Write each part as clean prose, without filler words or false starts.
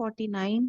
49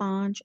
5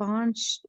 5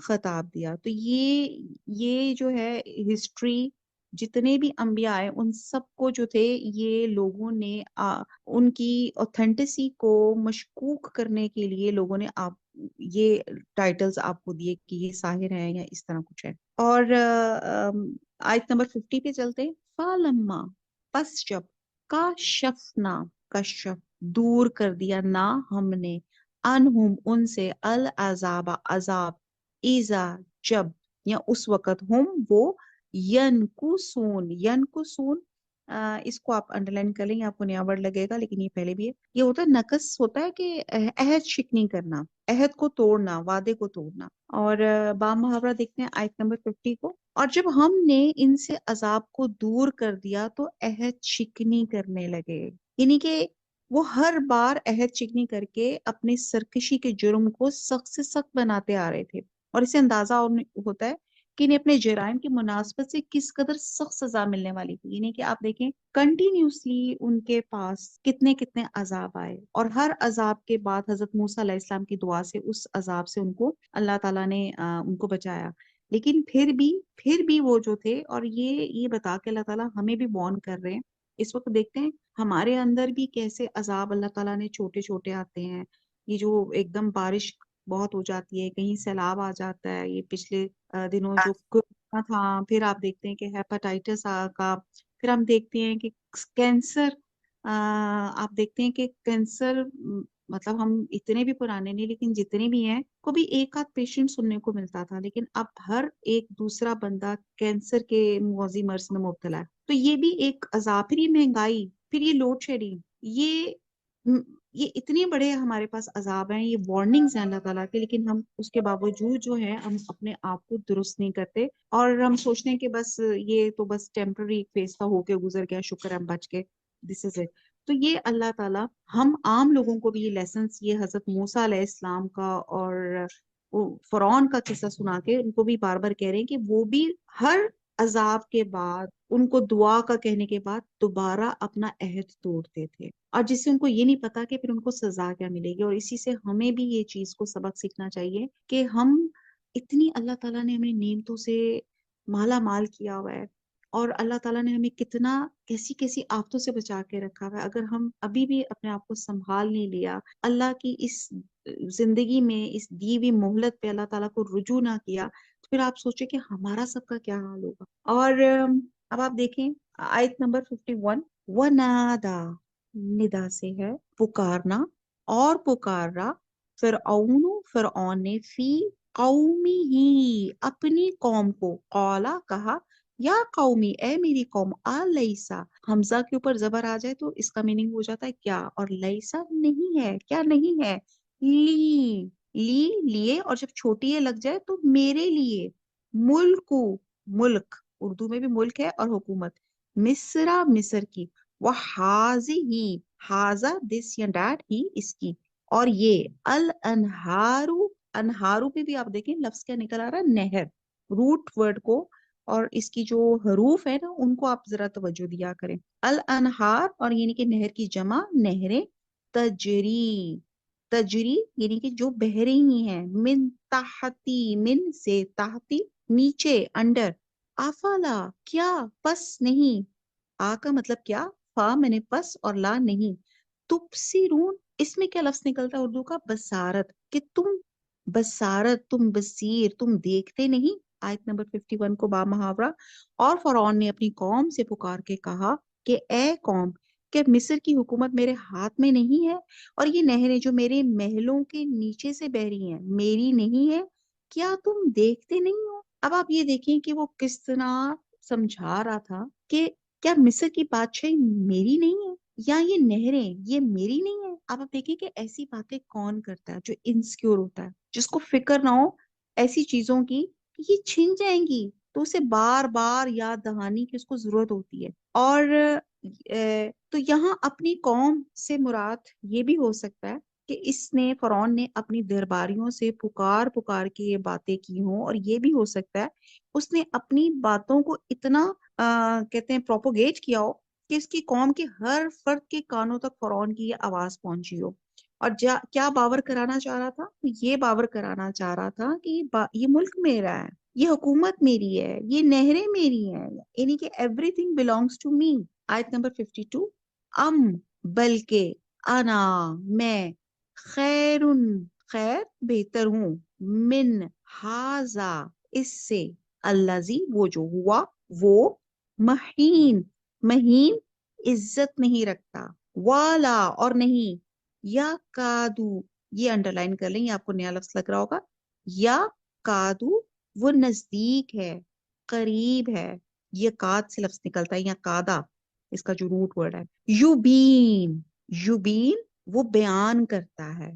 خطاب دیا۔ تو یہ جو ہے ہسٹری، جتنے بھی انبیاء آئے ان سب کو جو تھے یہ لوگوں نے ان کی اوتھینٹسی کو مشکوک کرنے کے لیے لوگوں نے آپ یہ ٹائٹلز آپ کو دیے کہ یہ ساحر ہیں یا اس طرح کچھ ہے۔ اور آیت نمبر 50 پہ چلتے ہیں۔ فَلَمَّا، پس جب، کاشفنا، کشف، دور کر دیا، نہ ہم نے، انہم، ان سے، العذاب، عذاب، ایزا، جب، یا اس وقت، ہم، وہ، ینکسون، ینکسون، اس کو آپ انڈر لائن کر لیں، یہ آپ کو نیا ورڈ لگے گا لیکن یہ پہلے بھی ہے۔ یہ ہوتا ہے نقص، ہوتا ہے کہ عہد شکنی کرنا، عہد کو توڑنا، وعدے کو توڑنا۔ اور با محاورہ دیکھتے ہیں آیت نمبر 50 کو۔ اور جب ہم نے ان سے عذاب کو دور کر دیا تو عہد شکنی کرنے لگے، یعنی کہ وہ ہر بار عہد شکنی کر کے اپنے سرکشی کے جرم کو سخت سے سخت بناتے آ رہے تھے، اور اسے اندازہ ہوتا ہے کہ انہیں اپنے جرائم کی مناسبت سے کس قدر سخت سزا ملنے والی تھی۔ یعنی کہ آپ دیکھیں کنٹینیوسلی ان کے پاس کتنے کتنے عذاب آئے، اور ہر عذاب کے بعد حضرت موسیٰ علیہ السلام کی دعا سے اس عذاب سے ان کو اللہ تعالیٰ نے ان کو بچایا۔ لیکن پھر بھی وہ جو تھے، اور یہ بتا کے اللہ تعالیٰ ہمیں بھی وارن کر رہے ہیں۔ اس وقت دیکھتے ہیں ہمارے اندر بھی کیسے عذاب اللہ تعالیٰ نے چھوٹے چھوٹے آتے ہیں۔ یہ جو ایک دم بارش بہت ہو جاتی ہے، کہیں سیلاب آ جاتا ہے، یہ پچھلے دنوں جو کورونا تھا، پھر آپ دیکھتے ہیں کہ ہیپاٹائٹس کا، پھر ہم دیکھتے ہیں کہ کینسر، آپ دیکھتے ہیں کہ کینسر، مطلب ہم اتنے بھی پرانے نہیں لیکن جتنے بھی ہیں کو بھی ایک آدھ پیشنٹ سننے کو ملتا تھا، لیکن اب ہر ایک دوسرا بندہ کینسر کے موذی مرض میں مبتلا ہے۔ تو یہ بھی ایک عذاب، پھر یہ مہنگائی، پھر یہ لوڈ شیڈنگ، یہ اتنے بڑے ہمارے پاس عذاب ہیں، یہ وارننگز ہیں اللہ تعالیٰ کے، لیکن ہم اس کے باوجود جو ہے ہم اپنے آپ کو درست نہیں کرتے، اور ہم سوچتے ہیں کہ بس یہ تو بس ٹیمپرری فیز تھا، ہو کے گزر گیا، شکر ہے ہم بچ گئے، دس از اٹ۔ تو یہ اللہ تعالیٰ ہم عام لوگوں کو بھی یہ لیسنس، یہ حضرت موسیٰ علیہ السلام کا اور فرعون کا قصہ سنا کے ان کو بھی بار بار کہہ رہے ہیں کہ وہ بھی ہر عذاب کے بعد، ان کو دعا کا کہنے کے بعد دوبارہ اپنا عہد توڑتے تھے، اور جس سے ان کو یہ نہیں پتا کہ پھر ان کو سزا کیا ملے گی۔ اور اسی سے ہمیں بھی یہ چیز کو سبق سیکھنا چاہیے کہ ہم اتنی، اللہ تعالیٰ نے ہمیں نعمتوں سے مالا مال کیا ہوا ہے، اور اللہ تعالیٰ نے ہمیں کتنا کیسی کیسی آفتوں سے بچا کے رکھا ہوا ہے۔ اگر ہم ابھی بھی اپنے آپ کو سنبھال نہیں لیا، اللہ کی اس زندگی میں اس دی ہوئی مہلت پہ اللہ تعالیٰ کو رجوع نہ کیا، تو پھر آپ سوچیں کہ ہمارا سب کا کیا حال ہوگا۔ اور اب آپ دیکھیں آیت نمبر 51، وَنَادَا، ندا سے ہے پکارنا، اور پکارا، فرعون نے، فی قومی ہی، اپنی قوم کو، قولا، کہا، یا قومی، اے میری قوم، الیسا، حمزہ کے اوپر زبر آ جائے تو اس کا میننگ ہو جاتا ہے کیا، اور لیسا نہیں ہے، کیا نہیں ہے، لی لیے، اور جب چھوٹی ہے لگ جائے تو میرے لیے، ملکو، ملک، اردو میں بھی ملک ہے اور حکومت، مصرا، مصر کی، وہ ہی، ہاضا، دس یا ڈیٹ، ہی، اس کی، اور یہ، الانہارو، انہارو پہ بھی آپ دیکھیں لفظ کیا نکل آ رہا ہے، نہر، روٹ ورڈ کو اور اس کی جو حروف ہے نا ان کو آپ ذرا توجہ دیا کریں۔ الانہار، اور یعنی کہ نہر کی جمع، نہریں، تجری، تجری یعنی کہ جو بہہ رہی ہیں، من تحتی، من سے، تحتی نیچے، انڈر، افلا، کیا، پس نہیں، آ کا مطلب کیا، فا میں نے پس، اور لا نہیں، تبصرون، اس میں کیا لفظ نکلتا ہے اردو کا، بصارت، کہ تم بصارت، تم بصیر، تم دیکھتے نہیں۔ آیت نمبر 51 کو با محاورہ، اور فرعون نے اپنی قوم سے پکار کے کہا کہ اے قوم، کہ مصر کی حکومت میرے ہاتھ میں نہیں ہے، اور یہ نہریں جو میرے محلوں کے نیچے سے بہ رہی ہیں میری نہیں ہے، کیا تم دیکھتے نہیں ہو۔ اب آپ یہ دیکھیں کہ وہ کس طرح سمجھا رہا تھا کہ کیا مصر کی بادشاہی میری نہیں ہے، یا یہ نہریں یہ میری نہیں ہے۔ اب آپ دیکھیں کہ ایسی باتیں کون کرتا ہے جو انسیکیور ہوتا ہے، جس کو فکر نہ ہو ایسی چیزوں کی کہ یہ چھن جائیں گی، تو اسے بار بار یاد دہانی کی اس کو ضرورت ہوتی ہے۔ اور تو یہاں اپنی قوم سے مراد یہ بھی ہو سکتا ہے کہ اس نے، فرعون نے اپنی درباریوں سے پکار پکار کے یہ باتیں کی ہوں، اور یہ بھی ہو سکتا ہے اس نے اپنی باتوں کو اتنا کہتے ہیں پروپوگیٹ کیا ہو کہ اس کی قوم کے ہر فرد کے کانوں تک فرعون کی یہ آواز پہنچی ہو۔ اور کیا باور کرانا چاہ رہا تھا؟ یہ باور کرانا چاہ رہا تھا کہ یہ ملک میرا ہے، یہ حکومت میری ہے، یہ نہریں میری ہیں، یعنی کہ everything belongs to me. آیت نمبر 52، ام بلکہ انا میں خیر خیر بہتر ہوں من ہاذا اس سے الذی وہ جو ہوا وہ مہین مہین عزت نہیں رکھتا، والا اور نہیں یا کادو، یہ انڈر لائن کر لیں، یہ آپ کو نیا لفظ لگ رہا ہوگا، یا کادو وہ نزدیک ہے، قریب ہے، یہ کاد سے لفظ نکلتا ہے یا کادا اس کا جو روٹ ورڈ ہے، یوبین یوبین وہ بیان کرتا ہے،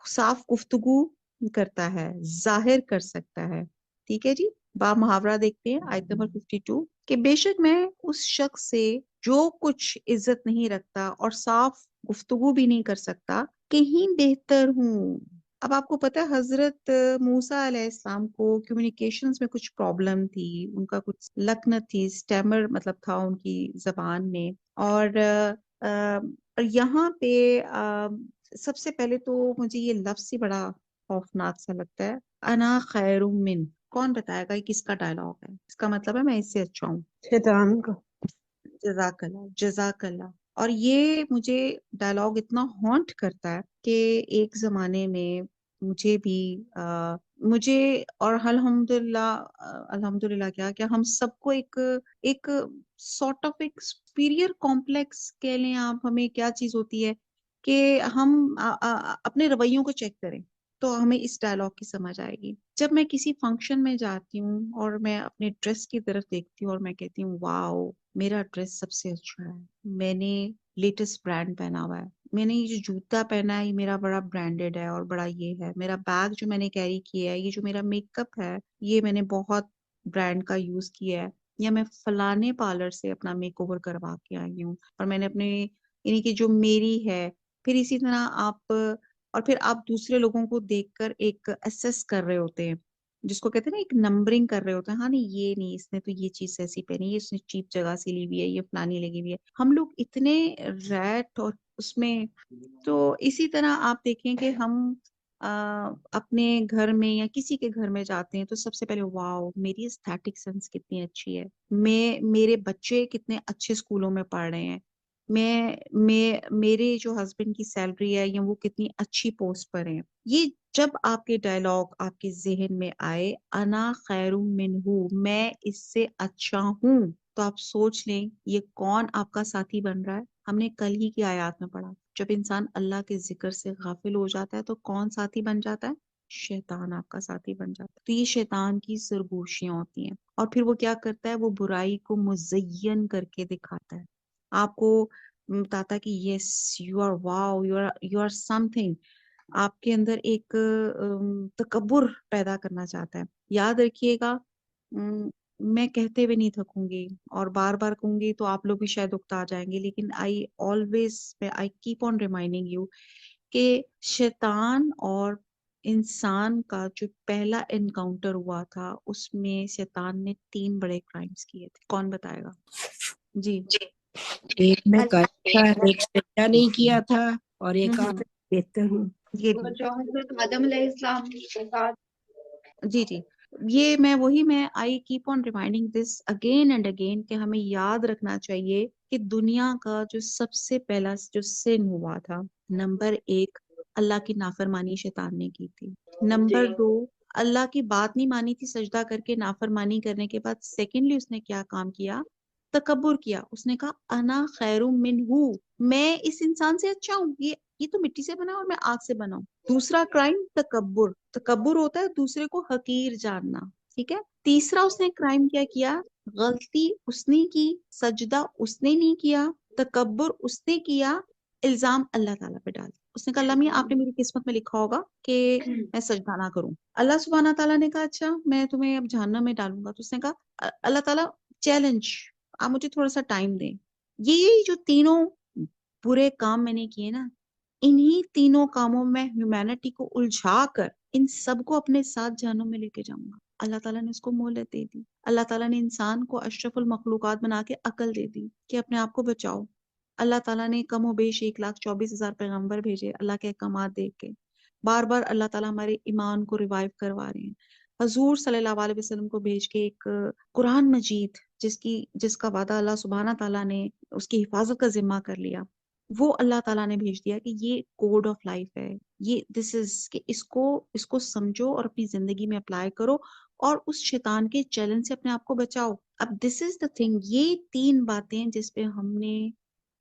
صاف گفتگو کرتا ہے، ظاہر کر سکتا ہے۔ ٹھیک ہے جی، با محاورہ دیکھتے ہیں آیت نمبر 52 کہ بے شک میں اس شخص سے جو کچھ عزت نہیں رکھتا اور صاف گفتگو بھی نہیں کر سکتا کہیں بہتر ہوں۔ اب آپ کو پتا ہے حضرت موسیٰ علیہ السلام کو کمیونیکیشنز میں کچھ پرابلم تھی، ان کا کچھ لکنت تھی، سٹیمر مطلب تھا ان کی زبان میں، اور یہاں پہ سب سے پہلے تو مجھے یہ لفظ ہی بڑا خوفناک سا لگتا ہے، انا خیر من۔ کون بتائے گا یہ کس کا ڈائلاگ ہے؟ اس کا مطلب ہے میں اس سے اچھا ہوں۔ شیطان کا۔ جزاک اللہ جزاک اللہ۔ اور یہ مجھے ڈائلاگ اتنا ہانٹ کرتا ہے کہ ایک زمانے میں مجھے بھی مجھے اور الحمدللہ کیا کہ ہم سب کو ایک سارٹ آف ایک سپیریئر کمپلیکس کہہ لیں آپ، ہمیں کیا چیز ہوتی ہے کہ ہم اپنے رویوں کو چیک کریں تو ہمیں اس ڈائلاگ کی سمجھ آئے گی۔ جب میں کسی فنکشن میں جاتی ہوں اور میں اپنے ڈریس کی طرف دیکھتی ہوں اور میں کہتی ہوں واؤ میرا ڈریس سب سے اچھا ہے، میں نے لیٹسٹ برانڈ پہنا ہوا ہے، میں نے یہ جو جوتا پہنا ہے یہ میرا بڑا برانڈیڈ ہے اور بڑا یہ ہے، میرا بیگ جو میں نے کیری کیا ہے، یہ جو میرا میک اپ ہے یہ میں نے بہت برانڈ کا یوز کیا ہے، یا میں فلانے پارلر سے اپنا میک اوور کروا کے آئی ہوں اور میں نے اپنے یعنی کہ جو میری ہے۔ پھر اسی طرح آپ اور پھر آپ دوسرے لوگوں کو دیکھ کر ایک اسیس کر رہے ہوتے ہیں، جس کو کہتے ہیں نا ایک نمبرنگ کر رہے ہوتے ہیں، ہاں نہیں یہ نہیں، اس نے تو یہ چیز ایسی پہنی ہے، اس نے چیپ جگہ سے لی ہوئی ہے، یہ فلانی لگی ہوئی ہے۔ ہم لوگ اتنے ریٹ اور اس میں، تو اسی طرح آپ دیکھیں کہ ہم اپنے گھر میں یا کسی کے گھر میں جاتے ہیں تو سب سے پہلے واؤ میری ایستھیٹک سینس کتنی اچھی ہے، میرے بچے کتنے اچھے اسکولوں میں پڑھ رہے ہیں، میرے جو ہسبینڈ کی سیلری ہے یا وہ کتنی اچھی پوسٹ پر ہیں۔ یہ جب آپ کے ڈائلاگ آپ کے ذہن میں آئے انا خیر منہ میں اس سے اچھا ہوں، تو آپ سوچ لیں یہ کون آپ کا ساتھی بن رہا ہے۔ ہم نے کل ہی کی آیات میں پڑھا جب انسان اللہ کے ذکر سے غافل ہو جاتا ہے تو کون ساتھی بن جاتا ہے؟ شیطان آپ کا ساتھی بن جاتا ہے۔ تو یہ شیطان کی سرگوشیاں ہوتی ہیں، اور پھر وہ کیا کرتا ہے، وہ برائی کو مزین کر کے دکھاتا ہے، آپ کو بتاتا ہے کہ yes you are wow you are something, آپ کے اندر ایک تکبر پیدا کرنا چاہتا ہے۔ یاد رکھیے گا، میں کہتے ہوئے نہیں تھکوں گی اور بار بار کہوں گی تو آپ لوگ بھی شاید اکتا جائیں گے، لیکن I keep on reminding you کہ شیطان اور انسان کا جو پہلا انکاؤنٹر ہوا تھا اس میں شیطان نے 3 بڑے کرائمز کیے تھے۔ کون بتائے گا؟ جی ایک میں کرا تھا، ایک سجدہ نہیں کیا تھا، اور ایک آپ بہتر ہوں۔ یہ جو حضرت آدم علیہ السلام کے بعد، جی جی یہ میں I keep on reminding this again and again کہ ہمیں یاد رکھنا چاہیے کہ دنیا کا جو سب سے پہلا جو سن ہوا تھا، نمبر 1 اللہ کی نافرمانی شیطان نے کی تھی، نمبر 2 اللہ کی بات نہیں مانی تھی، سجدہ کر کے نافرمانی کرنے کے بعد سیکنڈلی اس نے کیا کام کیا؟ تکبر کیا، اس نے کہا انا خیر منہ میں اس انسان سے اچھا ہوں، یہ تو مٹی سے بنا اور میں آگ سے بنا ہوں۔ دوسرا کرائم تکبر، تکبر ہوتا ہے دوسرے کو حقیر جاننا، ٹھیک ہے۔ تیسرا اس نے کرائم کیا کیا؟ غلطی اس نے کی، سجدہ اس نے نہیں کیا، تکبر اس نے کیا، الزام اللہ تعالیٰ پہ ڈال۔ اس نے کہا اللہ میاں آپ نے میری قسمت میں لکھا ہوگا کہ میں سجدہ نہ کروں۔ اللہ سبحانہ تعالیٰ نے کہا اچھا میں تمہیں اب جہنم میں ڈالوں گا، تو اس نے کہا اللہ تعالیٰ چیلنج، آپ مجھے تھوڑا سا ٹائم دیں، یہ جو تینوں برے کام میں نے کیے نا، انہی تینوں کاموں میں ہیومینٹی کو الجھا کر ان سب کو اپنے ساتھ جہنم میں لے کے جاؤں گا۔ اللہ تعالیٰ نے اس کو مہلت دے دی، اللہ تعالیٰ نے انسان کو اشرف المخلوقات بنا کے عقل دے دی کہ اپنے آپ کو بچاؤ، اللہ تعالیٰ نے کم و بیش 1,24,000 پیغمبر بھیجے اللہ کے احکامات دیکھ کے. بار بار اللہ تعالیٰ ہمارے ایمان کو ریوائیو کروا رہے ہیں. حضور صلی اللہ علیہ وسلم کو بھیج کے ایک قرآن مجید جس کا وعدہ اللہ سبحانہ تعالیٰ نے اس کی حفاظت کا ذمہ کر لیا، وہ اللہ تعالیٰ نے بھیج دیا کہ یہ کوڈ آف لائف ہے، یہ دس از کہ اس کو سمجھو اور اپنی زندگی میں اپلائی کرو اور اس شیطان کے چیلنج سے اپنے آپ کو بچاؤ. اب دس از دا تھنگ، یہ 3 باتیں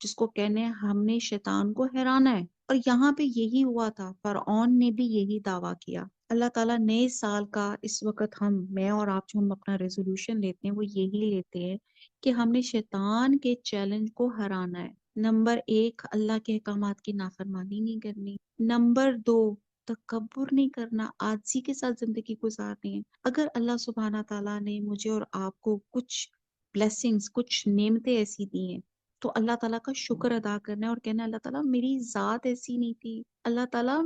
جس کو کہنے ہم نے شیطان کو حرانا ہے. اور یہاں پہ یہی ہوا تھا، فرعون نے بھی یہی دعویٰ کیا. اللہ تعالیٰ نئے سال کا اس وقت میں اور آپ جو ہم اپنا ریزولوشن لیتے ہیں وہ یہی لیتے ہیں کہ ہم نے شیطان کے چیلنج کو ہرانا ہے. نمبر 1، اللہ کے احکامات کی نافرمانی نہیں کرنی. نمبر 2، تکبر نہیں کرنا، عاجزی کے ساتھ زندگی گزارنی ہے. اگر اللہ سبحانہ تعالیٰ نے مجھے اور آپ کو کچھ بلیسنگز، کچھ نعمتیں ایسی دی ہیں تو اللہ تعالیٰ کا شکر ادا کرنا ہے اور کہنا ہے اللہ تعالیٰ میری ذات ایسی نہیں تھی، اللہ تعالیٰ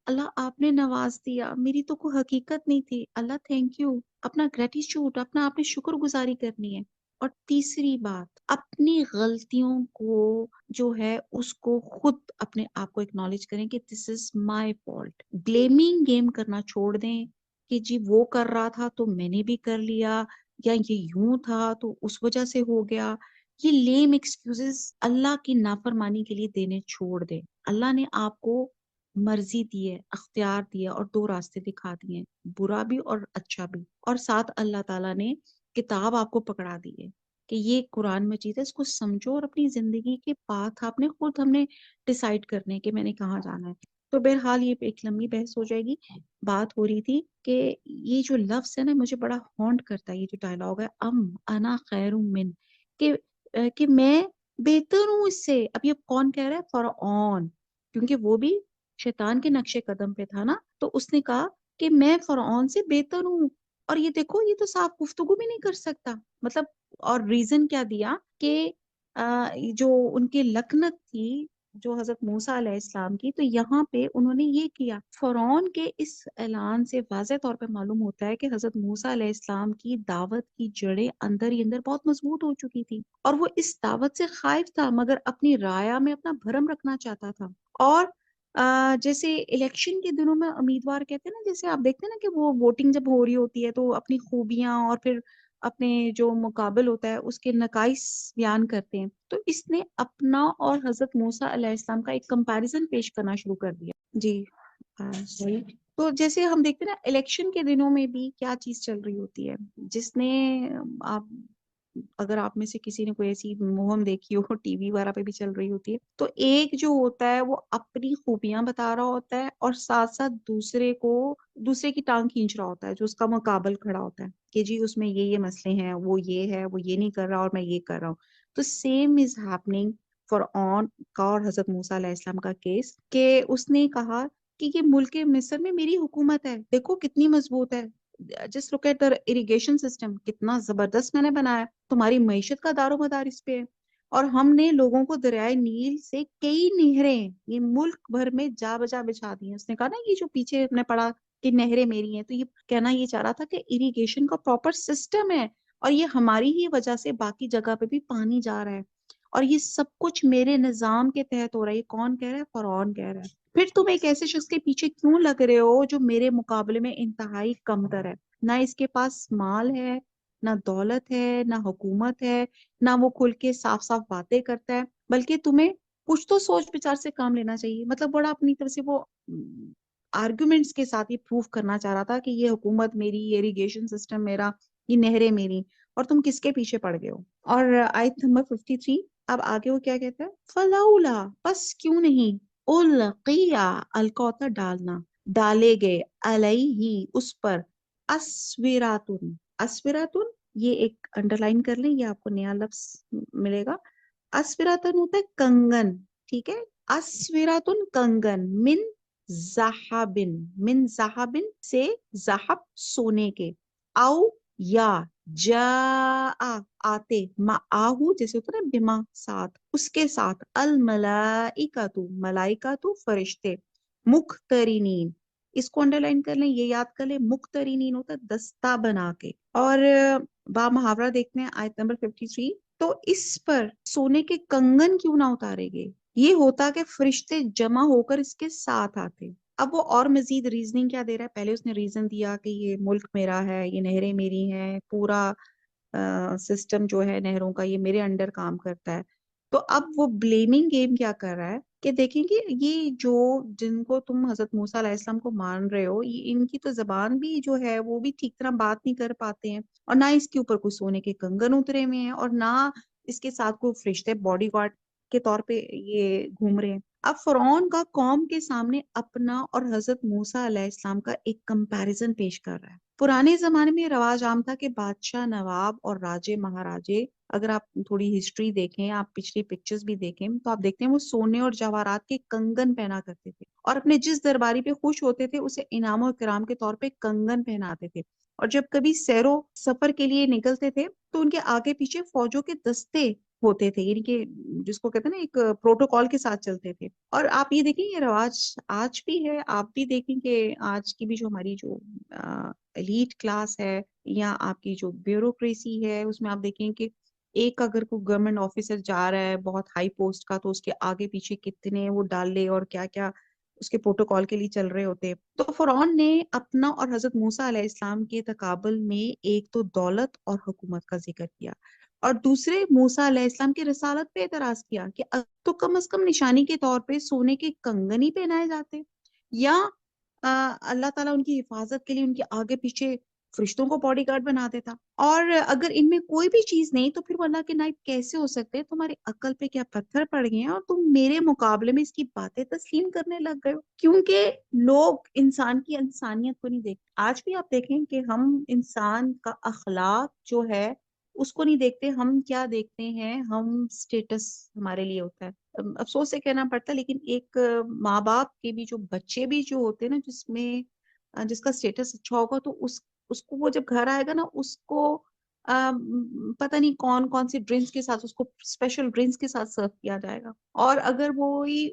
اللہ آپ نے نواز دیا، میری تو کوئی حقیقت نہیں تھی، اللہ تھینک یو. اپنا گریٹیچیوڈ، آپ نے شکر گزاری کرنی ہے. اور تیسری بات، اپنی غلطیوں کو جو ہے اس کو خود اپنے آپ کو اکنالج کریں کہ دس از مائی فالٹ. بلیمنگ گیم کرنا چھوڑ دیں کہ جی وہ کر رہا تھا تو میں نے بھی کر لیا، یا یہ یوں تھا تو اس وجہ سے ہو گیا. یہ لیم ایکسکیوزز اللہ کی نافرمانی کے لیے دینے چھوڑ دیں. اللہ نے آپ کو مرضی دی ہے، اختیار دیا اور 2 راستے دکھا دیے ہیں، برا بھی اور اچھا بھی. اور ساتھ اللہ تعالیٰ نے کتاب آپ کو پکڑا دی ہے کہ یہ قرآن مجید ہے، اس کو سمجھو اور اپنی زندگی کے پاتھ ہم نے ڈیسائیڈ کرنے کہ میں نے کہاں جانا ہے. تو بہرحال یہ ایک لمبی بحث ہو جائے گی. بات ہو رہی تھی کہ یہ جو لفظ ہے نا مجھے بڑا ہانٹ کرتا ہے، یہ جو ڈائلاگ ہے انا خیر من، کہ میں بہتر ہوں اس سے. اب یہ کون کہہ رہا ہے؟ فرعون، کیونکہ وہ بھی شیطان کے نقش قدم پہ تھا نا، تو اس نے کہا کہ میں فرعون سے بہتر ہوں. اور یہ دیکھو، یہ تو صاف گفتگو بھی نہیں کر سکتا، مطلب. اور ریزن کیا دیا کہ جو ان کی لکنت تھی جو حضرت موسیٰ علیہ السلام کی، تو یہاں پہ انہوں نے یہ کیا. فرعون کے اس اعلان سے واضح طور پہ معلوم ہوتا ہے کہ حضرت موسیٰ علیہ السلام کی دعوت کی جڑیں اندر ہی اندر بہت مضبوط ہو چکی تھی، اور وہ اس دعوت سے خائف تھا مگر اپنی رایا میں اپنا بھرم رکھنا چاہتا تھا. اور جیسے الیکشن کے دنوں میں امیدوار کہتے ہیں نا، جیسے آپ دیکھتے ہیں نا کہ وہ ووٹنگ جب ہو رہی ہوتی ہے تو اپنی خوبیاں اور پھر اپنے جو مقابل ہوتا ہے اس کے نقائص بیان کرتے ہیں. تو اس نے اپنا اور حضرت موسیٰ علیہ السلام کا ایک کمپیریزن پیش کرنا شروع کر دیا. جی صحیح. تو جیسے ہم دیکھتے ہیں نا الیکشن کے دنوں میں بھی کیا چیز چل رہی ہوتی ہے، جس نے آپ اگر آپ میں سے کسی نے کوئی ایسی مہم دیکھی ہو ٹی وی وغیرہ پہ بھی چل رہی ہوتی ہے، تو ایک جو ہوتا ہے وہ اپنی خوبیاں بتا رہا ہوتا ہے اور ساتھ ساتھ دوسرے کی ٹانگ کھینچ رہا ہوتا ہے جو اس کا مقابل کھڑا ہوتا ہے کہ جی اس میں یہ مسئلے ہیں، وہ یہ ہے، وہ یہ نہیں کر رہا اور میں یہ کر رہا ہوں. تو سیم از ہیپننگ فرعون کا اور حضرت موسیٰ علیہ السلام کا کیس، کہ اس نے کہا کہ یہ ملک مصر میں میری حکومت ہے، دیکھو کتنی مضبوط ہے، just look at the irrigation system, کتنا زبردست میں نے بنایا، تمہاری معیشت کا دار و مدار اس پہ ہے. اور ہم نے لوگوں کو دریائے نیل سے کئی نہریں یہ ملک بھر میں جا بجا بچھا دی ہیں. اس نے کہا نا یہ جو پیچھے نے پڑھا کہ نہریں میری ہیں، تو یہ کہنا یہ چاہ رہا تھا کہ اریگیشن کا پراپر سسٹم ہے اور یہ ہماری ہی وجہ سے باقی جگہ پہ بھی پانی جا رہا ہے اور یہ سب کچھ میرے نظام کے تحت ہو رہا ہے. یہ کون کہہ رہا ہے؟ فرعون کہہ رہا ہے. پھر تم ایک ایسے شخص کے پیچھے کیوں لگ رہے ہو جو میرے مقابلے میں انتہائی کمتر ہے، نہ اس کے پاس مال ہے، نہ دولت ہے، نہ حکومت ہے، نہ وہ کھل کے صاف صاف باتیں کرتا ہے، بلکہ تمہیں کچھ تو سوچ بچار سے کام لینا چاہیے. مطلب بڑا اپنی طرف سے وہ آرگومنٹس کے ساتھ یہ پروف کرنا چاہ رہا تھا کہ یہ حکومت میری، یہ اریگیشن سسٹم میرا، یہ نہریں میری، اور تم کس کے پیچھے پڑ گئے ہو. اور آیت نمبر 53 اب آگے وہ کیا کہتا ہے؟ فَلَوْلَا، بس کیوں نہیں، القیا، القا ہوتا ڈالنا، ڈالے گئے، علیہ اس پر، اسوراتن، اسوراتن یہ ایک انڈر لائن کر لیں، یہ آپ کو نیا لفظ ملے گا. اسوراتن ہوتا ہے کنگن، ٹھیک ہے، اسوراتن کنگن، زہابن، من زہابن سے زہب سونے کے، او یا جاء آتے، معاہو جیسے ہوتا ہے نا بما ساتھ، اس کے ساتھ، الملائکۃ ملائکۃ فرشتے، مقترنین، اس کو انڈر لائن کر لیں، یہ یاد کر لیں، مقترنین ہوتا ہے دستہ بنا کے. اور با محاورہ دیکھتے ہیں آیت نمبر 53، تو اس پر سونے کے کنگن کیوں نہ اتارے گئے؟ یہ ہوتا کہ فرشتے جمع ہو کر اس کے ساتھ آتے۔ اب وہ اور مزید ریزننگ کیا دے رہا ہے؟ پہلے اس نے ریزن دیا کہ یہ ملک میرا ہے، یہ نہریں میری ہیں، پورا سسٹم جو ہے نہروں کا یہ میرے انڈر کام کرتا ہے۔ تو اب وہ بلیمنگ گیم کیا کر رہا ہے کہ دیکھیں گے یہ جو جن کو تم حضرت موسیٰ علیہ السلام کو مان رہے ہو، ان کی تو زبان بھی جو ہے وہ بھی ٹھیک طرح بات نہیں کر پاتے ہیں، اور نہ اس کے اوپر کوئی سونے کے کنگن اترے ہوئے ہیں، اور نہ اس کے ساتھ کوئی فرشتے باڈی گارڈ کے طور پہ یہ گھوم رہے ہیں۔ اب فرعون کا قوم کے سامنے اپنا اور حضرت موسیٰ علیہ السلام کا ایک کمپیریزن پیش کر رہا ہے۔ پرانے زمانے میں یہ رواج عام تھا کہ بادشاہ، نواب اور راجے مہاراجے، اگر آپ تھوڑی ہسٹری دیکھیں، آپ پچھلی پکچرز بھی دیکھیں تو آپ دیکھتے ہیں وہ سونے اور جواہرات کے کنگن پہنا کرتے تھے، اور اپنے جس درباری پہ خوش ہوتے تھے اسے انعام و اکرام کے طور پہ کنگن پہناتے تھے۔ اور جب کبھی سیر و سفر کے لیے نکلتے تھے تو ان کے آگے پیچھے فوجوں کے دستے ہوتے تھے، یعنی کہ جس کو کہتے ہیں نا ایک پروٹوکول کے ساتھ چلتے تھے۔ اور آپ یہ دیکھیں یہ رواج آج بھی ہے، آپ بھی دیکھیں کہ آج کی بھی جو ہماری جو ایلیٹ کلاس ہے یا آپ کی جو بیوروکریسی ہے، اس میں آپ دیکھیں کہ ایک اگر کوئی گورنمنٹ آفیسر جا رہا ہے بہت ہائی پوسٹ کا تو اس کے آگے پیچھے کتنے وہ ڈال لے اور کیا کیا اس کے پروٹوکول کے لیے چل رہے ہوتے۔ تو فرعون نے اپنا اور حضرت موسیٰ علیہ السلام کے تقابل میں ایک تو دولت اور حکومت کا ذکر کیا، اور دوسرے موسیٰ علیہ السلام کی رسالت پہ اعتراض کیا کہ تو کم از کم نشانی کے طور پہ سونے کے کنگن ہی پہنائے جاتے، یا اللہ تعالیٰ ان کی حفاظت کے لیے ان کے آگے پیچھے فرشتوں کو باڈی گارڈ بنا دیتا۔ اور اگر ان میں کوئی بھی چیز نہیں تو پھر وہ اللہ کے نائب کیسے ہو سکتے؟ تمہاری عقل پہ کیا پتھر پڑ گئے ہیں اور تم میرے مقابلے میں اس کی باتیں تسلیم کرنے لگ گئے ہو؟ کیونکہ لوگ انسان کی انسانیت کو نہیں دیکھتے۔ آج بھی آپ دیکھیں کہ ہم انسان کا اخلاق جو ہے اس کو نہیں دیکھتے، ہم کیا دیکھتے ہیں؟ ہم سٹیٹس ہمارے لیے ہوتا ہے۔ افسوس سے کہنا پڑتا ہے، لیکن ایک ماں باپ کے بھی جو بچے بھی جو ہوتے ہیں نا، جس کا سٹیٹس اچھا ہوگا تو اس کو وہ جب گھر آئے گا نا اس کو پتہ نہیں کون کون سی ڈرنکس کے ساتھ اس کو اسپیشل ڈرنکس کے ساتھ سرو کیا جائے گا، اور اگر وہی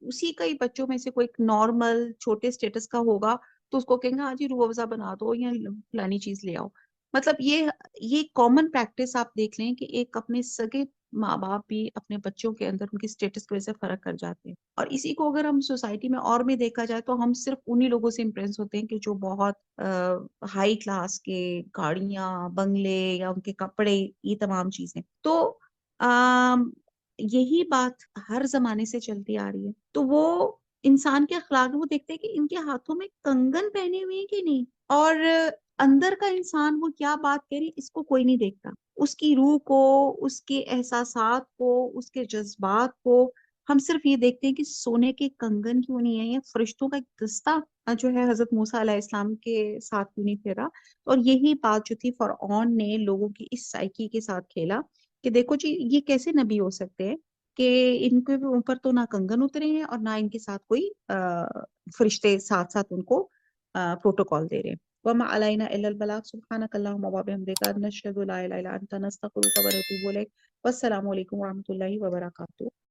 اسی کا ہی بچوں میں سے کوئی نارمل چھوٹے سٹیٹس کا ہوگا تو اس کو کہیں گے آج ہی روح افزا بنا دو یا فلانی چیز لے آؤ۔ مطلب یہ کامن پریکٹس آپ دیکھ لیں کہ ایک اپنے سگے ماں باپ بھی اپنے بچوں کے اندر ان کی سٹیٹس کی وجہ سے فرق کر جاتے ہیں، اور اسی کو اگر ہم سوسائٹی میں اور بھی دیکھا جائے تو ہم صرف انہی لوگوں سے امپریس ہوتے ہیں کہ جو بہت ہائی کلاس کے گاڑیاں، بنگلے یا ان کے کپڑے، یہ تمام چیزیں۔ تو یہی بات ہر زمانے سے چلتی آ رہی ہے۔ تو وہ انسان کے اخلاق وہ دیکھتے ہیں کہ ان کے ہاتھوں میں کنگن پہنے ہوئے ہیں کہ نہیں، اور اندر کا انسان وہ کیا بات کہہ رہی اس کو کوئی نہیں دیکھتا، اس کی روح کو، اس کے احساسات کو، اس کے جذبات کو ہم صرف یہ دیکھتے ہیں کہ سونے کے کنگن کیوں نہیں ہے، یا فرشتوں کا ایک دستہ جو ہے حضرت موسیٰ علیہ السلام کے ساتھ کیوں نہیں پھیرا۔ اور یہی بات جو تھی فرعون نے لوگوں کی اس سائیکی کے ساتھ کھیلا کہ دیکھو جی یہ کیسے نبی ہو سکتے ہیں کہ ان کے اوپر تو نہ کنگن اترے ہیں اور نہ ان کے ساتھ کوئی فرشتے ساتھ ساتھ ان کو پروٹوکال دے رہے ہیں۔ وَمَا عَلَيْنَا إِلَّا الْبَلَاغُ سُبْحَانَكَ اللَّهُمَّ وَبِحَمْدِكَ نَشْهَدُ لَا إِلَهَ إِلَّا أَنْتَ نَسْتَغْفِرُكَ وَنَتُوبُ إِلَيْكَ وَالسَّلَامُ عَلَيْكُمْ وَرَحْمَةُ اللَّهِ وَبَرَكَاتُهُ۔